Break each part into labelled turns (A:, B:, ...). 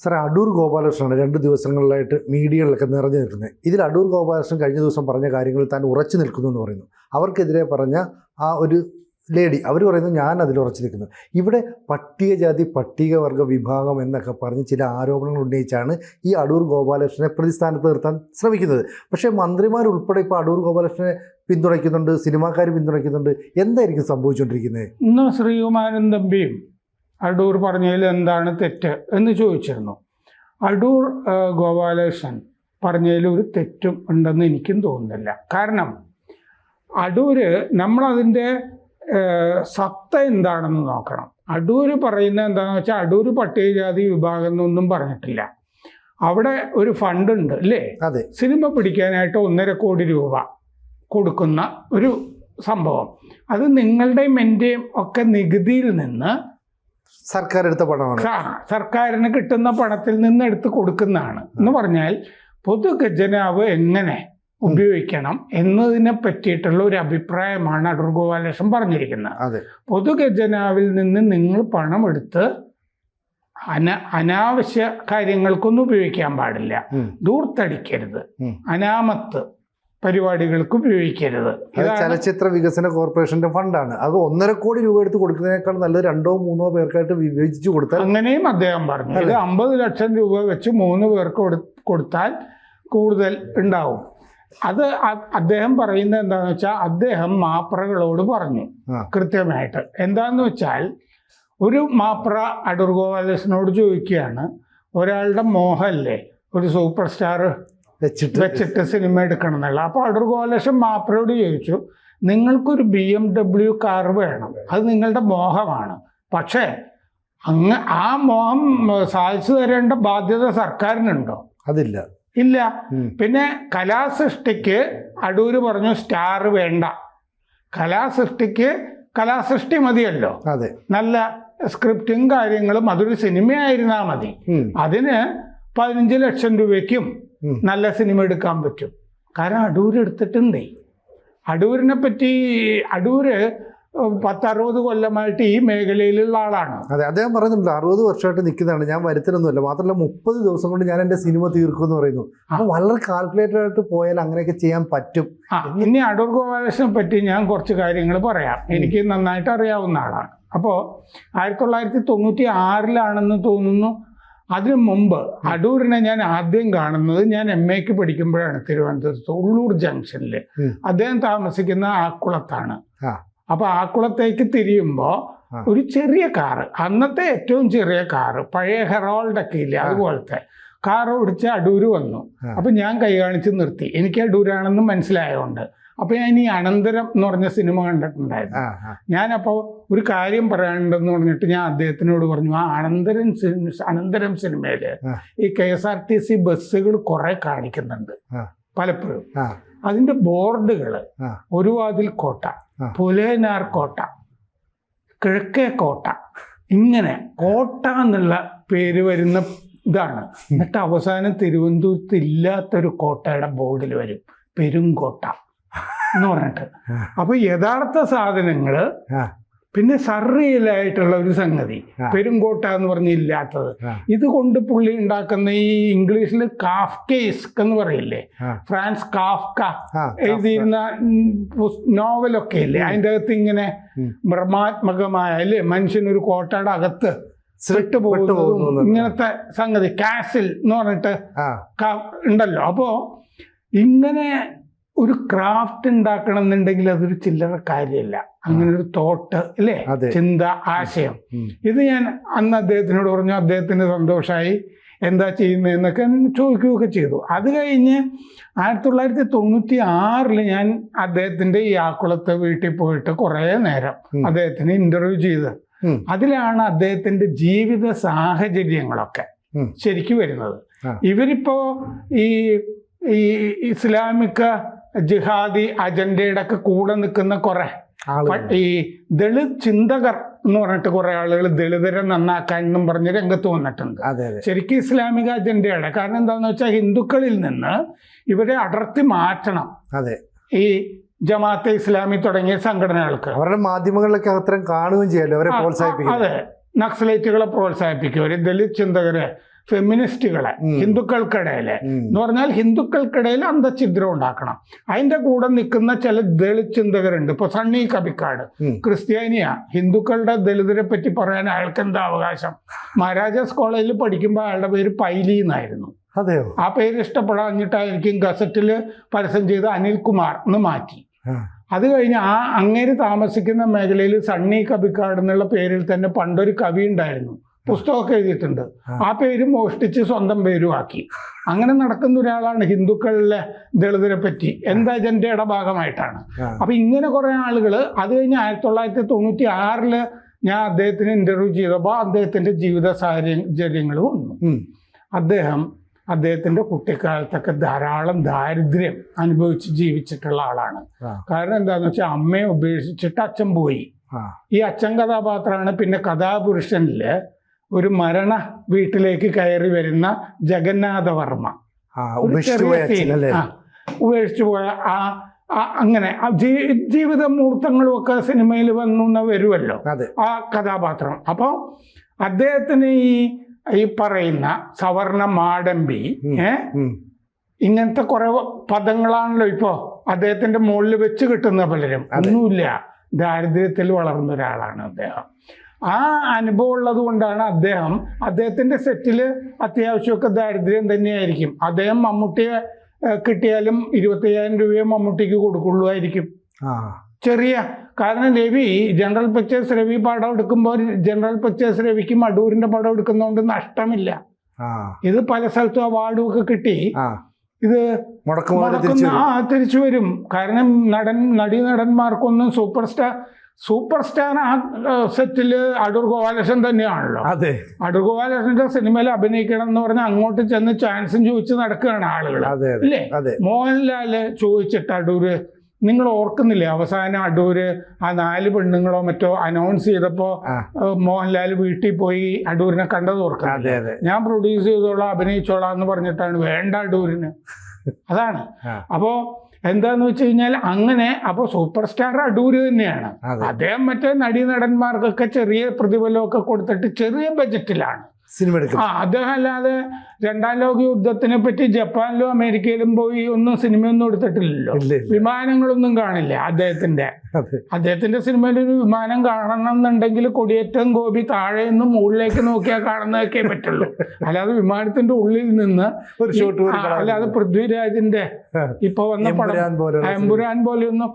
A: സാറേ, അടൂർ ഗോപാലകൃഷ്ണനാണ് 2 ദിവസങ്ങളിലായിട്ട് മീഡിയകളിലൊക്കെ നിറഞ്ഞു നിൽക്കുന്നത്. ഇതിൽ അടൂർ ഗോപാലകൃഷ്ണൻ കഴിഞ്ഞ ദിവസം പറഞ്ഞ കാര്യങ്ങൾ താൻ ഉറച്ചു നിൽക്കുന്നു എന്ന് പറയുന്നു. അവർക്കെതിരെ പറഞ്ഞ ആ ഒരു ലേഡി അവർ പറയുന്നു ഞാൻ അതിൽ ഉറച്ചു നിൽക്കുന്നു. ഇവിടെ പട്ടികജാതി പട്ടികവർഗ വിഭാഗം എന്നൊക്കെ പറഞ്ഞ് ചില ആരോപണങ്ങൾ ഉന്നയിച്ചാണ് ഈ അടൂർ ഗോപാലകൃഷ്ണനെ പ്രതിസ്ഥാനത്ത് നിർത്താൻ ശ്രമിക്കുന്നത്. പക്ഷേ മന്ത്രിമാരുൾപ്പെടെ ഇപ്പോൾ അടൂർ ഗോപാലകൃഷ്ണനെ പിന്തുണയ്ക്കുന്നുണ്ട്, സിനിമാക്കാർ പിന്തുണയ്ക്കുന്നുണ്ട്. എന്തായിരിക്കും സംഭവിച്ചുകൊണ്ടിരിക്കുന്നത്?
B: ഇന്ന് ശ്രീകുമാരൻ തമ്പിയും അടൂർ പറഞ്ഞതിൽ എന്താണ് തെറ്റ് എന്ന് ചോദിച്ചിരുന്നു. അടൂർ ഗോപാലകൃഷ്ണൻ പറഞ്ഞതിൽ ഒരു തെറ്റും ഉണ്ടെന്ന് എനിക്കും തോന്നുന്നില്ല. കാരണം അടൂര് നമ്മളതിൻ്റെ സത്ത എന്താണെന്ന് നോക്കണം. അടൂര് പറയുന്നത് എന്താണെന്ന് വെച്ചാൽ അടൂർ പട്ടികജാതി വിഭാഗം എന്നൊന്നും പറഞ്ഞിട്ടില്ല. അവിടെ ഒരു ഫണ്ടുണ്ട് അല്ലേ?
A: അതെ.
B: സിനിമ പിടിക്കാനായിട്ട് 1.5 കോടി രൂപ കൊടുക്കുന്ന ഒരു സംഭവം. അത് നിങ്ങളുടെയും എൻ്റെയും ഒക്കെ നികുതിയിൽ നിന്ന്
A: സർക്കാർ എടുത്ത പണമാണ്.
B: സർക്കാരിന് കിട്ടുന്ന പണത്തിൽ നിന്ന് എടുത്ത് കൊടുക്കുന്നതാണ്. എന്ന് പറഞ്ഞാൽ പൊതുഖജനാവ് എങ്ങനെ ഉപയോഗിക്കണം എന്നതിനെ പറ്റിയിട്ടുള്ള ഒരു അഭിപ്രായമാണ് അടൂർ ഗോപാലകൃഷ്ണൻ പറഞ്ഞിരിക്കുന്നത്. പൊതുഖജനാവിൽ നിന്ന് നിങ്ങൾ പണം എടുത്ത് അനാവശ്യ കാര്യങ്ങൾക്കൊന്നും ഉപയോഗിക്കാൻ പാടില്ല. ധൂർത്തടിക്കരുത്, അനാമത്ത് പരിപാടികൾക്ക് ഉപയോഗിക്കരുത്.
A: ചലച്ചിത്ര വികസന കോർപ്പറേഷന്റെ ഫണ്ടാണ്. അത് 1.5 കോടി രൂപ എടുത്ത് കൊടുക്കുന്നതിനേക്കാൾ നല്ലത് 2-3 പേർക്കായിട്ട് വിഭജിച്ചു കൊടുത്താൽ.
B: അങ്ങനെയും അദ്ദേഹം പറഞ്ഞു. ഇത് 50 ലക്ഷം രൂപ വെച്ച് 3 പേർക്ക് കൊടുത്താൽ കൂടുതൽ ഉണ്ടാവും. അത് അദ്ദേഹം പറയുന്നത് എന്താണെന്ന് വെച്ചാൽ അദ്ദേഹം മാപ്രകളോട് പറഞ്ഞു കൃത്യമായിട്ട്. എന്താന്ന് വെച്ചാൽ ഒരു മാപ്ര അടൂർ ഗോപാലകൃഷ്ണനോട് ചോദിക്കുകയാണ്, ഒരാളുടെ മോഹല്ലേ ഒരു സൂപ്പർ സ്റ്റാർ വെച്ചിട്ട് സിനിമ എടുക്കണം എന്നുള്ള. അപ്പോൾ അടൂർ ഗോപാലകൃഷ്ണൻ മാപ്രയോട് ചോദിച്ചു, നിങ്ങൾക്കൊരു BMW കാർ വേണം, അത് നിങ്ങളുടെ മോഹമാണ്, പക്ഷേ ആ മോഹം സാധിച്ചു തരേണ്ട ബാധ്യത സർക്കാരിനുണ്ടോ?
A: അതില്ല.
B: ഇല്ല. പിന്നെ കലാസൃഷ്ടിക്ക് അടൂര് പറഞ്ഞു സ്റ്റാർ വേണ്ട, കലാസൃഷ്ടിക്ക് കലാസൃഷ്ടി മതിയല്ലോ, നല്ല സ്ക്രിപ്റ്റും കാര്യങ്ങളും, അതൊരു സിനിമയായിരുന്നാൽ മതി. അതിന് 15 ലക്ഷം രൂപയ്ക്കും നല്ല സിനിമ എടുക്കാൻ പറ്റും. കാരണം അടൂര് എടുത്തിട്ടുണ്ടേ. അടൂരിനെ പറ്റി അടൂര് 10-60 കൊല്ലമായിട്ട് ഈ മേഖലയിലുള്ള ആളാണ്.
A: അതെ, അദ്ദേഹം പറയുന്നുണ്ട് 60 വർഷമായിട്ട് നിൽക്കുന്നതാണ്, ഞാൻ വരുത്തലൊന്നുമല്ല, മാത്രമല്ല 30 ദിവസം കൊണ്ട് ഞാൻ എൻ്റെ സിനിമ തീർക്കും എന്ന് പറയുന്നു. അപ്പോൾ വളരെ കാൽക്കുലേറ്റഡ് ആയിട്ട് പോയാൽ അങ്ങനെയൊക്കെ ചെയ്യാൻ പറ്റും.
B: ഇനി അടൂർ ഗോപാലകൃഷ്ണനെ പറ്റി ഞാൻ കുറച്ച് കാര്യങ്ങൾ പറയാം. എനിക്ക് നന്നായിട്ട് അറിയാവുന്ന ആളാണ്. അപ്പോൾ 1996 തോന്നുന്നു. അതിനു മുമ്പ് അടൂരിനെ ഞാൻ ആദ്യം കാണുന്നത് ഞാൻ MA പഠിക്കുമ്പോഴാണ്. തിരുവനന്തപുരത്ത് ഉള്ളൂർ ജംഗ്ഷനിൽ. അദ്ദേഹം താമസിക്കുന്ന ആക്കുളത്താണ്. അപ്പോൾ ആക്കുളത്തേക്ക് തിരിയുമ്പോൾ ഒരു ചെറിയ കാറ്, അന്നത്തെ ഏറ്റവും ചെറിയ കാറ്, പഴയ ഹെറോൾഡൊക്കെ ഇല്ലേ അതുപോലത്തെ കാർ ഓടിച്ച് അടൂര് വന്നു. അപ്പം ഞാൻ കൈ കാണിച്ച് നിർത്തി. എനിക്ക് അടൂരാണെന്ന് മനസ്സിലായതുകൊണ്ട്. അപ്പോൾ ഞാൻ ഈ അനന്തരം എന്ന് പറഞ്ഞ സിനിമ കണ്ടിട്ടുണ്ടായിരുന്നു. ഞാനപ്പോൾ ഒരു കാര്യം പറയാനുണ്ടെന്ന് പറഞ്ഞിട്ട് ഞാൻ അദ്ദേഹത്തിനോട് പറഞ്ഞു, ആ അനന്തരം സിനിമയിൽ ഈ KSRTC ബസ്സുകൾ കുറെ കാണിക്കുന്നുണ്ട് പലപ്പോഴും. അതിൻ്റെ ബോർഡുകൾ ഒരു വാതിൽ കോട്ട, പുലയനാർ കോട്ട, കിഴക്കേ കോട്ട, ഇങ്ങനെ കോട്ട എന്നുള്ള പേര് വരുന്ന ഇതാണ്. എന്നിട്ട് അവസാനം തിരുവനന്തപുരത്ത് ഇല്ലാത്തൊരു കോട്ടയുടെ ബോർഡിൽ വരും പെരുങ്കോട്ട എന്ന് പറഞ്ഞിട്ട്. അപ്പൊ യഥാർത്ഥ സാധനങ്ങള് പിന്നെ സർറിയലായിട്ടുള്ള ഒരു സംഗതി പെരുങ്കോട്ട എന്ന് പറഞ്ഞില്ലാത്തത്. ഇതുകൊണ്ട് പുള്ളി ഉണ്ടാക്കുന്ന ഈ ഇംഗ്ലീഷിൽ കാഫ്കേസ്ക് എന്ന് പറയില്ലേ, ഫ്രാൻസ് കാഫ്ക എഴുതിയിരുന്ന നോവലൊക്കെ ഇല്ലേ, അതിൻ്റെ അകത്ത് ഇങ്ങനെ ഭ്രമാത്മകമായ അല്ലേ മനുഷ്യനൊരു കോട്ടയുടെ അകത്ത് വിട്ടുപോകുന്നതും ഇങ്ങനത്തെ സംഗതി കാസിൽ എന്ന് പറഞ്ഞിട്ട് ഉണ്ടല്ലോ. അപ്പോ ഇങ്ങനെ ഒരു ക്രാഫ്റ്റ് ഉണ്ടാക്കണം എന്നുണ്ടെങ്കിൽ അതൊരു ചില്ലറ കാര്യമല്ല. അങ്ങനെ ഒരു തോട്ട് അല്ലേ, ചിന്ത, ആശയം. ഇത് ഞാൻ അന്ന് അദ്ദേഹത്തിനോട് പറഞ്ഞു. അദ്ദേഹത്തിന് സന്തോഷമായി. എന്താ ചെയ്യുന്നതെന്നൊക്കെ ചോദിക്കുകയൊക്കെ ചെയ്തു. അത് കഴിഞ്ഞ് 1996 ഞാൻ അദ്ദേഹത്തിൻ്റെ ഈ ആക്കുളത്തെ വീട്ടിൽ പോയിട്ട് കുറേ നേരം അദ്ദേഹത്തിന് ഇൻ്റർവ്യൂ ചെയ്ത്. അതിലാണ് അദ്ദേഹത്തിൻ്റെ ജീവിത സാഹചര്യങ്ങളൊക്കെ ശരിക്കും വരുന്നത്. ഇവരിപ്പോൾ ഈ ഇസ്ലാമിക ജിഹാദി അജണ്ടയുടെ ഒക്കെ കൂടെ നിൽക്കുന്ന കുറെ ഈ ദളിത് ചിന്തകർ എന്ന് പറഞ്ഞിട്ട് കുറെ ആളുകൾ ദളിതരെ നന്നാക്കാൻ എന്നും പറഞ്ഞ് രംഗത്ത് വന്നിട്ടുണ്ട്. ശരിക്കും ഇസ്ലാമിക അജണ്ടയുടെ. കാരണം എന്താണെന്ന് വെച്ചാൽ ഹിന്ദുക്കളിൽ നിന്ന് ഇവരെ അടർത്തി മാറ്റണം. ഈ ജമാഅത്തെ ഇസ്ലാമി തുടങ്ങിയ സംഘടനകൾക്ക്
A: അവരുടെ മാധ്യമങ്ങളിലൊക്കെ അത്തരം കാണുകയും ചെയ്യാലോ, അവരെ പ്രോത്സാഹിപ്പിക്കും.
B: അതെ, നക്സലൈറ്റുകളെ പ്രോത്സാഹിപ്പിക്കും, ഒരു ദളിത് ചിന്തകരെ ഫെമിനിസ്റ്റുകളെ, ഹിന്ദുക്കൾക്കിടയിലെ എന്ന് പറഞ്ഞാൽ ഹിന്ദുക്കൾക്കിടയിൽ അന്തഛിദ്രം ഉണ്ടാക്കണം. അതിന്റെ കൂടെ നിൽക്കുന്ന ചില ദളിത് ചിന്തകരുണ്ട്. ഇപ്പൊ സണ്ണി കബിക്കാട് ക്രിസ്ത്യാനിയാ, ഹിന്ദുക്കളുടെ ദളിതരെ പറ്റി പറയാൻ അയാൾക്ക് എന്താ അവകാശം? മഹാരാജാസ് കോളേജിൽ പഠിക്കുമ്പോൾ അയാളുടെ പേര് പൈലി എന്നായിരുന്നു.
A: അതെയോ?
B: ആ പേര് ഇഷ്ടപ്പെടാഞ്ഞിട്ടായിരിക്കും ഗസറ്റിൽ പരസ്യം ചെയ്ത് അനിൽകുമാർ എന്ന് മാറ്റി. അത് കഴിഞ്ഞ് അങ്ങേര് താമസിക്കുന്ന മേഖലയിൽ സണ്ണി കബിക്കാട് എന്നുള്ള പേരിൽ തന്നെ പണ്ടൊരു കവി ഉണ്ടായിരുന്നു, പുസ്തകമൊക്കെ എഴുതിയിട്ടുണ്ട്. ആ പേര് മോഷ്ടിച്ച് സ്വന്തം പേരുമാക്കി. അങ്ങനെ നടക്കുന്ന ഒരാളാണ് ഹിന്ദുക്കളിലെ ദളിതരെ പറ്റി. എന്ത് അജണ്ടയുടെ ഭാഗമായിട്ടാണ്? അപ്പൊ ഇങ്ങനെ കുറെ ആളുകൾ. അത് കഴിഞ്ഞ് 1996 ഞാൻ അദ്ദേഹത്തിന് ഇന്റർവ്യൂ ചെയ്തപ്പോൾ അദ്ദേഹത്തിന്റെ ജീവിത സാഹചര്യങ്ങൾ വന്നു. അദ്ദേഹത്തിന്റെ കുട്ടിക്കാലത്തൊക്കെ ധാരാളം ദാരിദ്ര്യം അനുഭവിച്ച് ജീവിച്ചിട്ടുള്ള ആളാണ്. കാരണം എന്താന്ന് വെച്ചാൽ അമ്മയെ ഉപേക്ഷിച്ചിട്ട് അച്ഛൻ പോയി. ഈ അച്ഛൻ കഥാപാത്രമാണ് പിന്നെ കഥാപുരുഷനില് ഒരു മരണ വീട്ടിലേക്ക് കയറി വരുന്ന ജഗന്നാഥവർമ്മ. ഉപേക്ഷിച്ചു പോയ അങ്ങനെ ജീവിത മുഹൂർത്തങ്ങളും ഒക്കെ സിനിമയിൽ വന്നു വരുമല്ലോ ആ കഥാപാത്രം. അപ്പോൾ അദ്ദേഹത്തിന് ഈ പറയുന്ന സവർണ മാടമ്പി ഇങ്ങനത്തെ കുറെ പദങ്ങളാണല്ലോ ഇപ്പോ അദ്ദേഹത്തിന്റെ മുകളിൽ വെച്ച് കിട്ടുന്ന പലരും. ഒന്നുമില്ല, ദാരിദ്ര്യത്തിൽ വളർന്ന ഒരാളാണ് അദ്ദേഹം. ആ അനുഭവം ഉള്ളത് കൊണ്ടാണ് അദ്ദേഹത്തിന്റെ സെറ്റില് അത്യാവശ്യമൊക്കെ ദാരിദ്ര്യം തന്നെയായിരിക്കും. അദ്ദേഹം മമ്മൂട്ടിയെ കിട്ടിയാലും 25,000 രൂപയെ മമ്മൂട്ടിക്ക് കൊടുക്കുള്ളൂ ആയിരിക്കും. ചെറിയ കാരണം രവി ജനറൽ പിക്ചേഴ്സ് രവി പടം എടുക്കുമ്പോൾ ജനറൽ പിക്ചേഴ്സ് രവിക്കും അടൂരിന്റെ പടം എടുക്കുന്നതുകൊണ്ട് നഷ്ടമില്ല. ഇത് പല സ്ഥലത്തും അവാർഡും ഒക്കെ കിട്ടി. ഇത് തിരിച്ചു വരും. കാരണം നടന്മാർക്കൊന്നും സൂപ്പർ സ്റ്റാർ ആ സെറ്റില് അടൂർ ഗോപാലകൃഷ്ണൻ തന്നെയാണല്ലോ. അടൂർ ഗോപാലകൃഷ്ണന്റെ സിനിമയിൽ അഭിനയിക്കണം എന്ന് പറഞ്ഞാൽ അങ്ങോട്ട് ചെന്ന് ചാൻസും ചോദിച്ച് നടക്കുകയാണ് ആളുകൾ, ഇല്ലേ? മോഹൻലാല് ചോദിച്ചിട്ട് അടൂര്, നിങ്ങൾ ഓർക്കുന്നില്ലേ അവസാനം അടൂര് ആ 4 പെണ്ണുങ്ങളോ മറ്റോ അനൗൺസ് ചെയ്തപ്പോ മോഹൻലാൽ വീട്ടിൽ പോയി അടൂരിനെ കണ്ടത് ഓർക്കുന്നത്? ഞാൻ പ്രൊഡ്യൂസ് ചെയ്തോളാം, അഭിനയിച്ചോളാം എന്ന് പറഞ്ഞിട്ടാണ്. വേണ്ട അടൂരിന്. അതാണ്. അപ്പോ എന്താന്ന് വെച്ച് കഴിഞ്ഞാൽ അങ്ങനെ. അപ്പോൾ സൂപ്പർ സ്റ്റാർ അടൂര് തന്നെയാണ്. അദ്ദേഹം മറ്റേ നടന്മാർക്കൊക്കെ ചെറിയ പ്രതിഫലമൊക്കെ കൊടുത്തിട്ട് ചെറിയ ബജറ്റിലാണ്
A: സിനിമ എടുക്കും.
B: അദ്ദേഹം അല്ലാതെ 2ാം ലോക യുദ്ധത്തിനെ പറ്റി ജപ്പാനിലും അമേരിക്കയിലും പോയി ഒന്നും സിനിമയൊന്നും എടുത്തിട്ടില്ലല്ലോ. വിമാനങ്ങളൊന്നും കാണില്ല അദ്ദേഹത്തിന്റെ സിനിമയിൽ. ഒരു വിമാനം കാണണം എന്നുണ്ടെങ്കിൽ കൊടിയേറ്റം ഗോപി താഴെ നിന്ന് മുകളിലേക്ക് നോക്കിയാൽ കാണുന്നതൊക്കെ പറ്റുള്ളൂ. അല്ലാതെ വിമാനത്തിന്റെ ഉള്ളിൽ നിന്ന് അല്ലാതെ പൃഥ്വിരാജിന്റെ ഇപ്പൊ വന്ന പടം എമ്പുരാൻ പോലെയൊന്നും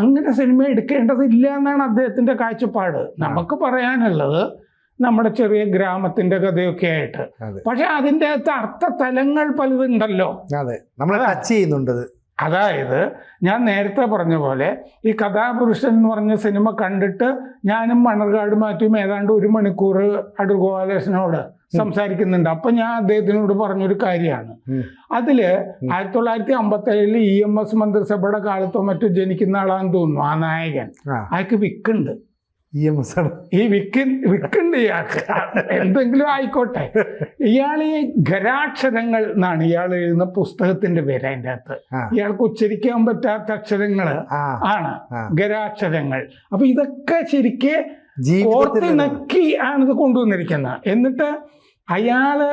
B: അങ്ങനെ സിനിമ എടുക്കേണ്ടതില്ല എന്നാണ് അദ്ദേഹത്തിന്റെ കാഴ്ചപ്പാട്. നമുക്ക് പറയാനുള്ളത് നമ്മുടെ ചെറിയ ഗ്രാമത്തിന്റെ കഥയൊക്കെ ആയിട്ട്. പക്ഷെ അതിൻ്റെ അകത്ത് അർത്ഥതലങ്ങൾ പലതുണ്ടല്ലോ. അതായത് ഞാൻ നേരത്തെ പറഞ്ഞ പോലെ ഈ കഥാപുരുഷൻ എന്ന് പറഞ്ഞ സിനിമ കണ്ടിട്ട് ഞാനും മണർകാട് മാറ്റിയും ഏതാണ്ട് 1 മണിക്കൂർ അടൂർ ഗോപാലകൃഷ്ണനോട് സംസാരിക്കുന്നുണ്ട്. അപ്പൊ ഞാൻ അദ്ദേഹത്തിനോട് പറഞ്ഞൊരു കാര്യമാണ്. അതില് 1957 EMS മന്ത്രിസഭയുടെ കാലത്തോ മറ്റോ ജനിക്കുന്ന ആളാന്ന് തോന്നുന്നു ആ നായകൻ. അയാൾക്ക് വിക്കുണ്ട്. ഈ വിക്കുണ്ട് ഇയാൾക്ക്. എന്തെങ്കിലും ആയിക്കോട്ടെ. ഇയാൾ ഈ ഖരാക്ഷരങ്ങൾ എന്നാണ് ഇയാൾ എഴുതുന്ന പുസ്തകത്തിന്റെ പേര്. അതിൻ്റെ അകത്ത് ഇയാൾക്ക് ഉച്ചരിക്കാൻ പറ്റാത്ത അക്ഷരങ്ങൾ ആണ് ഖരാക്ഷരങ്ങൾ. അപ്പൊ ഇതൊക്കെ ശരിക്ക് ഓർത്തിണക്കി ആണിത് കൊണ്ടുവന്നിരിക്കുന്നത്. എന്നിട്ട് അയാള്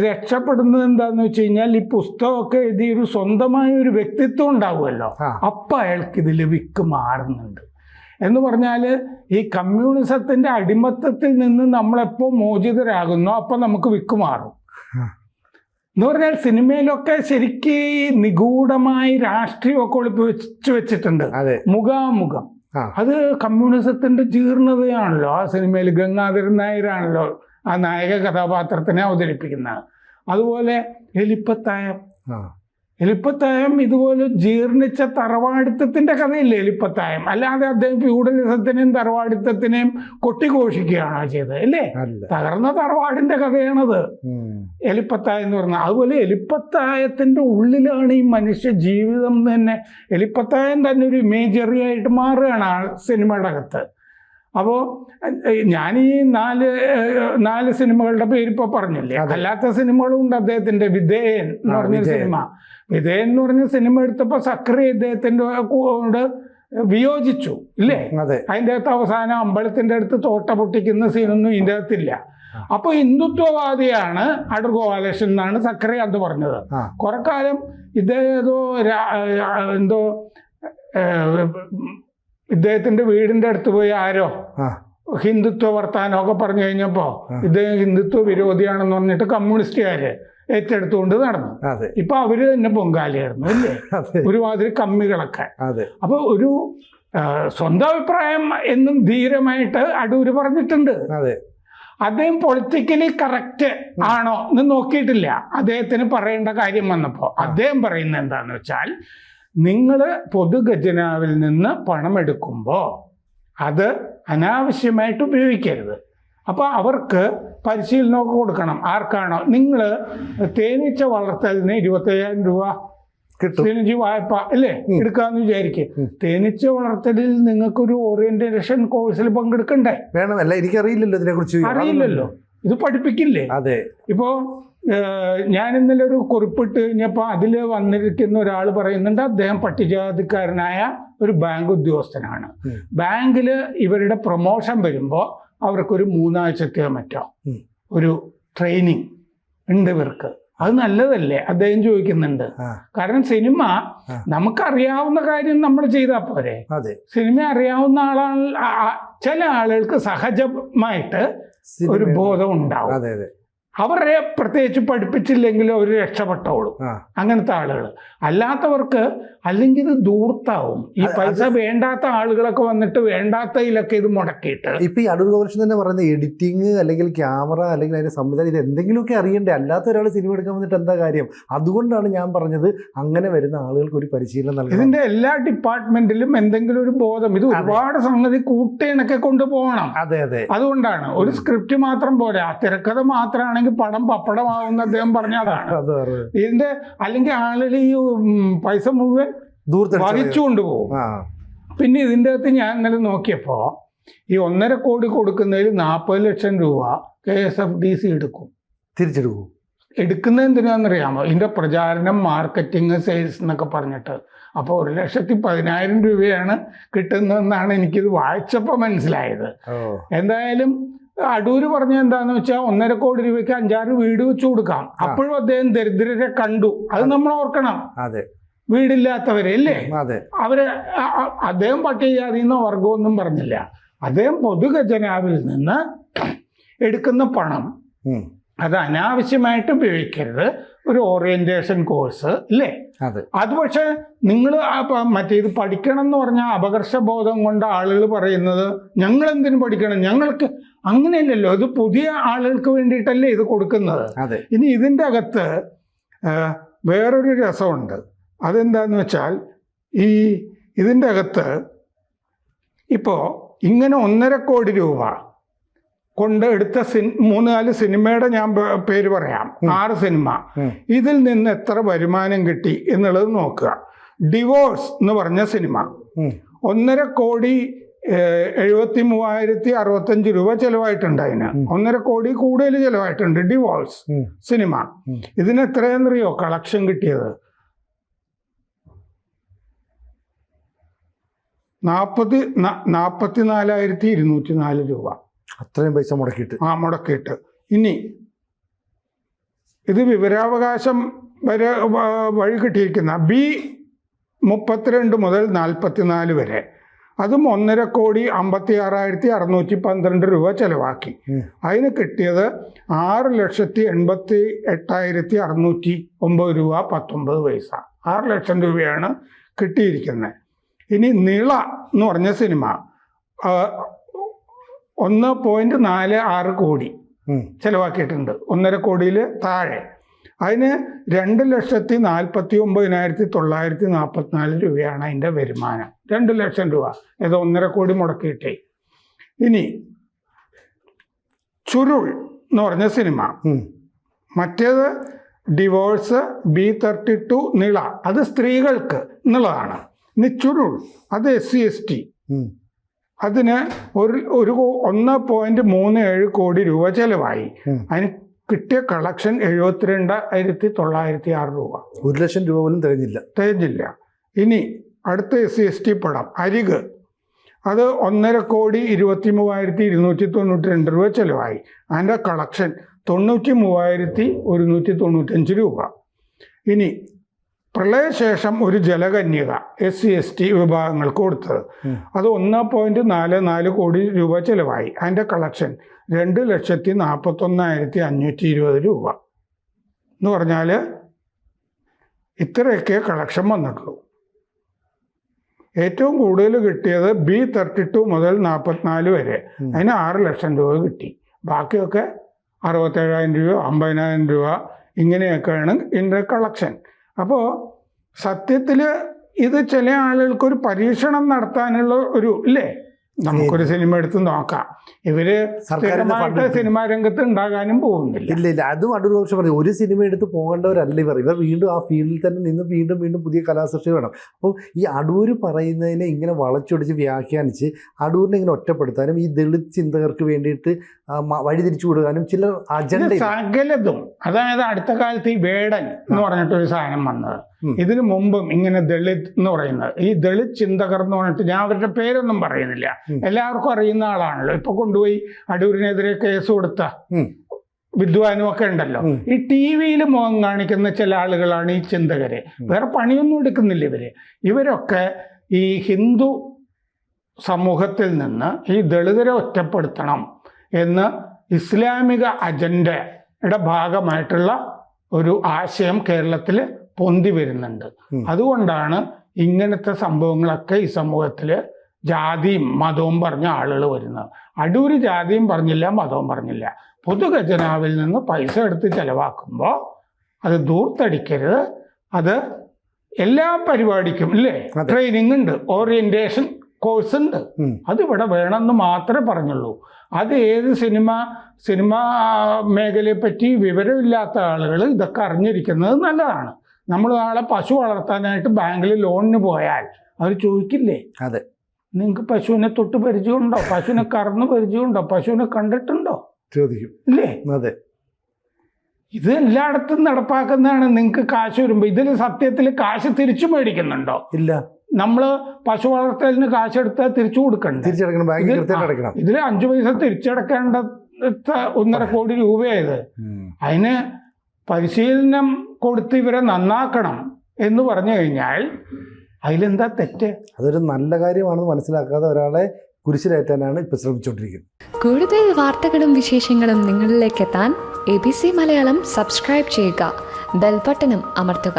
B: രക്ഷപ്പെടുന്നത് എന്താന്ന് വെച്ച് കഴിഞ്ഞാൽ ഈ പുസ്തകമൊക്കെ എഴുതി ഒരു സ്വന്തമായ ഒരു വ്യക്തിത്വം ഉണ്ടാവുമല്ലോ. അപ്പൊ അയാൾക്ക് ഇതിൽ വിക്ക് മാറുന്നുണ്ട്. എന്ന് പറഞ്ഞാൽ ഈ കമ്മ്യൂണിസത്തിന്റെ അടിമത്തത്തിൽ നിന്ന് നമ്മളെപ്പോ മോചിതരാകുന്നോ അപ്പൊ നമുക്ക് വിക്കുമാറും. എന്ന് പറഞ്ഞാൽ സിനിമയിലൊക്കെ ശരിക്ക് നിഗൂഢമായി രാഷ്ട്രീയമൊക്കെ ഒളിപ്പിച്ചു വെച്ചിട്ടുണ്ട് മുഖാമുഖം. അത് കമ്മ്യൂണിസത്തിന്റെ ജീർണതയാണല്ലോ. ആ സിനിമയിൽ ഗംഗാധരൻ നായരാണല്ലോ ആ നായക കഥാപാത്രത്തിനെ അവതരിപ്പിക്കുന്നത്. അതുപോലെ എലിപ്പത്തായം ഇതുപോലെ ജീർണിച്ച തറവാടിത്തത്തിന്റെ കഥയില്ലേ എലിപ്പത്തായം. അല്ലാതെ അദ്ദേഹം ഫ്യൂഡലിസത്തിനെയും തറവാടിത്തത്തിനെയും കൊട്ടിഘോഷിക്കുകയാണോ ചെയ്തത്? അല്ലേ? തകർന്ന തറവാടിന്റെ കഥയാണത് എലിപ്പത്തായം എന്ന് പറഞ്ഞാൽ. അതുപോലെ എലിപ്പത്തായത്തിന്റെ ഉള്ളിലാണ് ഈ മനുഷ്യ ജീവിതം തന്നെ. എലിപ്പത്തായം തന്നെ ഒരു ഇമേജറി ആയിട്ട് മാറുകയാണ് ആ സിനിമയുടെ അകത്ത്. അപ്പോൾ ഞാൻ ഈ 4 സിനിമകളുടെ പേരിപ്പോൾ പറഞ്ഞില്ലേ. അല്ലാത്ത സിനിമകളും ഉണ്ട് അദ്ദേഹത്തിന്റെ. വിധേയൻ എന്ന് പറഞ്ഞ സിനിമ. വിധേയൻ എന്ന് പറഞ്ഞ സിനിമ എടുത്തപ്പോൾ സക്രി ഇദ്ദേഹത്തിന്റെ കൂടെ വിയോജിച്ചു, ഇല്ലേ? അതിൻ്റെ അകത്ത് അവസാനം അമ്പലത്തിന്റെ അടുത്ത് തോട്ട പൊട്ടിക്കുന്ന സീനൊന്നും ഇതിൻ്റെ അകത്തില്ല. അപ്പൊ ഹിന്ദുത്വവാദിയാണ് അടൂർ ഗോപാലകൃഷ്ണൻ എന്നാണ് സക്കറിയാന്ത് പറഞ്ഞത്. കുറെ കാലം എന്തോ ഇദ്ദേഹത്തിന്റെ വീടിന്റെ അടുത്ത് പോയി ആരോ ഹിന്ദുത്വ വർത്താനമൊക്കെ പറഞ്ഞു കഴിഞ്ഞപ്പോ ഇദ്ദേഹം ഹിന്ദുത്വ വിരോധിയാണെന്ന് പറഞ്ഞിട്ട് കമ്മ്യൂണിസ്റ്റുകാര് ഏറ്റെടുത്തുകൊണ്ട് നടന്നു. ഇപ്പൊ അവര് തന്നെ പൊങ്കാലയായിരുന്നു അല്ലേ, ഒരുമാതിരി കമ്മികളൊക്കെ. അപ്പൊ ഒരു സ്വന്തം അഭിപ്രായം എന്നും ധീരമായിട്ട് അടൂര് പറഞ്ഞിട്ടുണ്ട്. അദ്ദേഹം പൊളിറ്റിക്കലി കറക്റ്റ് ആണോ എന്ന് നോക്കിയിട്ടില്ല. അദ്ദേഹത്തിന് പറയേണ്ട കാര്യം വന്നപ്പോ അദ്ദേഹം പറയുന്നത് എന്താന്ന് വെച്ചാൽ, നിങ്ങൾ പൊതുഖജനാവിൽ നിന്ന് പണം എടുക്കുമ്പോൾ അത് അനാവശ്യമായിട്ട് ഉപയോഗിക്കരുത്. അപ്പോൾ അവർക്ക് പരിശീലനമൊക്കെ കൊടുക്കണം. ആർക്കാണോ നിങ്ങൾ തേനീച്ച വളർത്തലിന് 25,000 രൂപ തേനീച്ച വായ്പ അല്ലേ എടുക്കാന്ന് വിചാരിക്കും. തേനീച്ച വളർത്തലിൽ നിങ്ങൾക്കൊരു ഓറിയന്റേഷൻ കോഴ്സിൽ പങ്കെടുക്കണ്ടേ?
A: വേണമല്ല, എനിക്കറിയില്ലല്ലോ ഇതിനെക്കുറിച്ച്.
B: അറിയില്ലല്ലോ, ഇത് പഠിപ്പിക്കില്ലേ?
A: അതെ.
B: ഇപ്പോ ഞാൻ ഇന്നലെ ഒരു കുറിപ്പിട്ട് കഴിഞ്ഞപ്പോൾ അതിൽ വന്നിരിക്കുന്ന ഒരാൾ പറയുന്നുണ്ട്, അദ്ദേഹം പട്ടികജാതിക്കാരനായ ഒരു ബാങ്ക് ഉദ്യോഗസ്ഥനാണ്. ബാങ്കിൽ ഇവരുടെ പ്രൊമോഷൻ വരുമ്പോൾ അവർക്കൊരു 3 ആഴ്ചത്തെ മറ്റോ ഒരു ട്രെയിനിങ് ഉണ്ട് ഇവർക്ക്. അത് നല്ലതല്ലേ? അദ്ദേഹം ചോദിക്കുന്നുണ്ട്. കാരണം സിനിമ നമുക്കറിയാവുന്ന കാര്യം നമ്മൾ ചെയ്താൽ പോരെ. സിനിമ അറിയാവുന്ന ചില ആളുകൾക്ക് സഹജമായിട്ട് ഒരു ബോധം ഉണ്ടാവും. അവരെ പ്രത്യേകിച്ച് പഠിപ്പിച്ചില്ലെങ്കിൽ അവർ രക്ഷപ്പെട്ടോളും, അങ്ങനത്തെ ആളുകൾ. അല്ലാത്തവർക്ക് അല്ലെങ്കിൽ ഇത് ദൂർത്താവും. ഈ പൈസ വേണ്ടാത്ത ആളുകളൊക്കെ വന്നിട്ട് വേണ്ടാത്തതിലൊക്കെ ഇത് മുടക്കിയിട്ട്.
A: ഇപ്പൊ ഈ അടൂർ ഗോപാലകൃഷ്ണൻ തന്നെ പറയുന്നത് എഡിറ്റിങ് അല്ലെങ്കിൽ ക്യാമറ അല്ലെങ്കിൽ അതിന്റെ സംവിധാനം ഇത് എന്തെങ്കിലുമൊക്കെ അറിയണ്ടേ? അല്ലാത്ത ഒരാൾ സിനിമ എടുക്കാൻ വന്നിട്ട് എന്താ കാര്യം? അതുകൊണ്ടാണ് ഞാൻ പറഞ്ഞത് അങ്ങനെ വരുന്ന ആളുകൾക്ക് ഒരു പരിശീലനം നൽകും.
B: ഇതിന്റെ എല്ലാ ഡിപ്പാർട്ട്മെന്റിലും എന്തെങ്കിലും ഒരു ബോധം, ഇത് ഒരുപാട് സംഗതി കൂട്ടേണൊക്കെ കൊണ്ടുപോകണം. അതുകൊണ്ടാണ് ഒരു സ്ക്രിപ്റ്റ് മാത്രം പോരാ, തിരക്കഥ മാത്രമാണ് പടം പപ്പടമാവുന്ന അദ്ദേഹം പറഞ്ഞതാണ്. ഇതിന്റെ അല്ലെങ്കിൽ ആളുകൾ ഈ പൈസ മുഴുവൻ വഹിച്ചു കൊണ്ടുപോകും. പിന്നെ ഇതിൻ്റെ അകത്ത് ഞാൻ ഇന്നലെ നോക്കിയപ്പോ ഈ 1.5 കോടി കൊടുക്കുന്നതിൽ 40 ലക്ഷം രൂപ KSFDC എടുക്കും,
A: തിരിച്ചെടുക്കും.
B: എടുക്കുന്നത് എന്തിനാണെന്നറിയാമോ? ഇതിന്റെ പ്രചാരണം, മാർക്കറ്റിംഗ്, സെയിൽസ് എന്നൊക്കെ പറഞ്ഞിട്ട്. അപ്പോൾ 1,10,000 രൂപയാണ് കിട്ടുന്നതെന്നാണ് എനിക്കിത് വായിച്ചപ്പോൾ മനസ്സിലായത്. എന്തായാലും അടൂര് പറഞ്ഞ എന്താന്ന് വെച്ചാൽ 1.5 കോടി രൂപയ്ക്ക് 5-6 വീട് വെച്ചു കൊടുക്കാം. അപ്പോഴും അദ്ദേഹം ദരിദ്രരെ കണ്ടു. അത് നമ്മൾ ഓർക്കണം. വീടില്ലാത്തവരെ അല്ലേ, അവര് അദ്ദേഹം പട്ടികജാതിന്നോ വർഗമൊന്നും പറഞ്ഞില്ല. അദ്ദേഹം പൊതുഖജനാവിൽ നിന്ന് എടുക്കുന്ന പണം അത് അനാവശ്യമായിട്ട് ഉപയോഗിക്കരുത്. ഒരു ഓറിയന്റേഷൻ കോഴ്സ് ഇല്ലേ, അത് പക്ഷെ നിങ്ങൾ മറ്റേത് പഠിക്കണം എന്ന് പറഞ്ഞാൽ അപകർഷബോധം കൊണ്ട് ആളുകൾ പറയുന്നത് ഞങ്ങൾ എന്തിനു പഠിക്കണം, ഞങ്ങൾക്ക് അങ്ങനെയല്ലല്ലോ. ഇത് പുതിയ ആളുകൾക്ക് വേണ്ടിയിട്ടല്ലേ ഇത് കൊടുക്കുന്നത്. ഇനി ഇതിൻ്റെ അകത്ത് വേറൊരു രസമുണ്ട്. അതെന്താന്ന് വെച്ചാൽ ഇതിൻ്റെ അകത്ത് ഇപ്പോൾ ഇങ്ങനെ 1.5 കോടി രൂപ കൊണ്ട് എടുത്ത 3-4 സിനിമയുടെ ഞാൻ പേര് പറയാം, 6 സിനിമ. ഇതിൽ നിന്ന് എത്ര വരുമാനം കിട്ടി എന്നുള്ളത് നോക്കുക. ഡിവോഴ്സ് എന്ന് പറഞ്ഞ സിനിമ 1.5 കോടി 73,065 രൂപ ചെലവായിട്ടുണ്ട്. അതിന് 1.5 കോടി കൂടുതൽ ചെലവായിട്ടുണ്ട് ഡിവോഴ്സ് സിനിമ. ഇതിന് എത്രയെന്നറിയോ കളക്ഷൻ കിട്ടിയത്? 44,204 രൂപ.
A: അത്രയും പൈസ മുടക്കിയിട്ട്. ഇനി
B: ഇത് വിവരാവകാശം വഴി കിട്ടിയിരിക്കുന്ന B32 മുതൽ 44 വരെ, അതും 1.5 കോടി 56,612 രൂപ ചെലവാക്കി. അതിന് കിട്ടിയത് 6,88,609 രൂപ 19 പൈസ. 6 ലക്ഷം രൂപയാണ് കിട്ടിയിരിക്കുന്നത്. ഇനി നിള എന്ന് പറഞ്ഞ സിനിമ 1.46 കോടി ചെലവാക്കിയിട്ടുണ്ട്, 1.5 കോടിയിൽ താഴെ. അതിന് 2,49,944 രൂപയാണ് അതിൻ്റെ വരുമാനം. 2 ലക്ഷം രൂപ, ഏതോ 1.5 കോടി മുടക്കിയിട്ടേ. ഇനി ചുരുൾ എന്ന് പറഞ്ഞ സിനിമ, മറ്റേത് ഡിവോഴ്സ്, B32 നിള, അത് സ്ത്രീകൾക്ക് എന്നുള്ളതാണ്. ഇനി ചുരുൾ അത് SC/ST, അതിന് 1.37 കോടി രൂപ ചെലവായി. അതിന് കിട്ടിയ കളക്ഷൻ 72,906 രൂപ.
A: 1 ലക്ഷം രൂപ പോലും തികഞ്ഞില്ല.
B: ഇനി അടുത്ത SC/ST പടം അരിക്, അത് 1,23,292 രൂപ ചിലവായി. അതിൻ്റെ കളക്ഷൻ 93,195 രൂപ. ഇനി പ്രളയശേഷം ഒരു ജലകന്യക SC/ST വിഭാഗങ്ങൾക്ക് കൊടുത്തത്, അത് 1.44 കോടി രൂപ ചിലവായി. അതിൻ്റെ കളക്ഷൻ 2,41,520 രൂപ. എന്ന് പറഞ്ഞാൽ ഇത്രയൊക്കെ കളക്ഷൻ വന്നിട്ടുള്ളൂ. ഏറ്റവും കൂടുതൽ കിട്ടിയത് B32 മുതൽ 44 വരെ, അതിന് 6 ലക്ഷം രൂപ കിട്ടി. ബാക്കിയൊക്കെ 67,000 രൂപ, 50,000 രൂപ, ഇങ്ങനെയൊക്കെയാണ് ഇതിൻ്റെ കളക്ഷൻ. അപ്പോൾ സത്യത്തിൽ ഇത് ചില ആളുകൾക്കൊരു പരീക്ഷണം നടത്താനുള്ള ഒരു ഇല്ലേ, നമുക്കൊരു സിനിമ എടുത്ത് നോക്കാം. ഇവര് സ്ഥിരമായിട്ട് സിനിമാ രംഗത്ത് ഉണ്ടാകാനും പോകുന്നില്ല.
A: ഇല്ല, അതും അടൂർ ഗോപാലകൃഷ്ണൻ പറഞ്ഞു, ഒരു സിനിമ എടുത്ത് പോകേണ്ടവരല്ല ഇവർ വീണ്ടും ആ ഫീൽഡിൽ തന്നെ നിന്ന് വീണ്ടും പുതിയ കലാസൃഷ്ടി വേണം. അപ്പോൾ ഈ അടൂര് പറയുന്നതിനെ ഇങ്ങനെ വളച്ചൊടിച്ച് വ്യാഖ്യാനിച്ച് അടൂരിനെ ഇങ്ങനെ ഒറ്റപ്പെടുത്താനും ഈ ദളിത് ചിന്തകർക്ക് വേണ്ടിയിട്ട് വഴിതിരിച്ചു കൊടുക്കാനും ചില അജണ്ട
B: സകലതും. അതായത് അടുത്ത കാലത്ത് ഈ വേടൻ എന്ന് പറഞ്ഞിട്ടൊരു സാധനം വന്നത്, ഇതിനു മുമ്പും ഇങ്ങനെ ദളിത് എന്ന് പറയുന്നത്, ഈ ദളിത് ചിന്തകർ എന്ന് പറഞ്ഞിട്ട് ഞാൻ അവരുടെ പേരൊന്നും പറയുന്നില്ല, എല്ലാവർക്കും അറിയുന്ന ആളാണല്ലോ. ഇപ്പൊ കൊണ്ടുപോയി അടൂരിനെതിരെ കേസ് കൊടുത്ത വിദ്വാനും ഒക്കെ ഉണ്ടല്ലോ. ഈ TV-യിൽ മുഖം കാണിക്കുന്ന ചില ആളുകളാണ് ഈ ചിന്തകര്. വേറെ പണിയൊന്നും എടുക്കുന്നില്ല ഇവരൊക്കെ ഈ ഹിന്ദു സമൂഹത്തിൽ നിന്ന് ഈ ദളിതരെ ഒറ്റപ്പെടുത്തണം എന്ന് ഇസ്ലാമിക അജണ്ടയുടെ ഭാഗമായിട്ടുള്ള ഒരു ആശയം കേരളത്തിൽ പൊന്തി വരുന്നുണ്ട്. അതുകൊണ്ടാണ് ഇങ്ങനത്തെ സംഭവങ്ങളൊക്കെ ഈ സമൂഹത്തിൽ ജാതിയും മതവും പറഞ്ഞ ആളുകൾ വരുന്നത്. അടൂര് ജാതിയും പറഞ്ഞില്ല, മതവും പറഞ്ഞില്ല. പൊതുഖജനാവിൽ നിന്ന് പൈസ എടുത്ത് ചെലവാക്കുമ്പോൾ അത് ദൂർത്തടിക്കരുത്. അത് എല്ലാ പരിപാടിക്കും ഇല്ലേ, ട്രെയിനിങ് ഉണ്ട്, ഓറിയന്റേഷൻ കോഴ്സ് ഉണ്ട്, അതിവിടെ വേണമെന്ന് മാത്രമേ പറഞ്ഞുള്ളൂ. അത് ഏത് സിനിമ മേഖലയെ പറ്റി വിവരമില്ലാത്ത ആളുകൾ ഇതൊക്കെ അറിഞ്ഞിരിക്കുന്നത് നല്ലതാണ്. നമ്മൾ നാളെ പശു വളർത്താനായിട്ട് ബാങ്കിൽ ലോണിന് പോയാൽ അവർ ചോദിക്കില്ലേ,
A: അതെ,
B: നിങ്ങൾക്ക് പശുവിനെ തൊട്ട് പരിചയമുണ്ടോ, പശുവിനെ കറന്ന് പരിചയമുണ്ടോ, പശുവിനെ കണ്ടിട്ടുണ്ടോ,
A: ചോദിക്കും
B: ഇല്ലേ?
A: അതെ,
B: ഇത് എല്ലായിടത്തും നടപ്പാക്കുന്നതാണ്. നിങ്ങൾക്ക് കാശ് വരുമ്പോൾ ഇതിൽ സത്യത്തിൽ കാശ് തിരിച്ചു മേടിക്കുന്നുണ്ടോ?
A: ഇല്ല.
B: നമ്മൾ പശു വളർത്തലിന് കാശ് എടുത്താൽ തിരിച്ചു കൊടുക്കണ്ട, ഇതിൽ 5 പൈസ തിരിച്ചടക്കേണ്ട 1.5 കോടി രൂപയായത്. അതിന് പരിശീലനം കൊടുത്ത് ഇവരെ നന്നാക്കണം എന്ന് പറഞ്ഞു കഴിഞ്ഞാൽ അതിലെന്താ തെറ്റ്?
A: അതൊരു നല്ല കാര്യമാണെന്ന് മനസ്സിലാക്കാതെ ഒരാളെ കുരിശിലേറ്റാനാണ് ഇപ്പൊ ശ്രമിച്ചുകൊണ്ടിരിക്കുന്നത്.
C: കൂടുതൽ വാർത്തകളും വിശേഷങ്ങളും നിങ്ങളിലേക്ക് എത്താൻ ABC മലയാളം സബ്സ്ക്രൈബ് ചെയ്യുക, ബെൽബട്ടനും അമർത്തുക.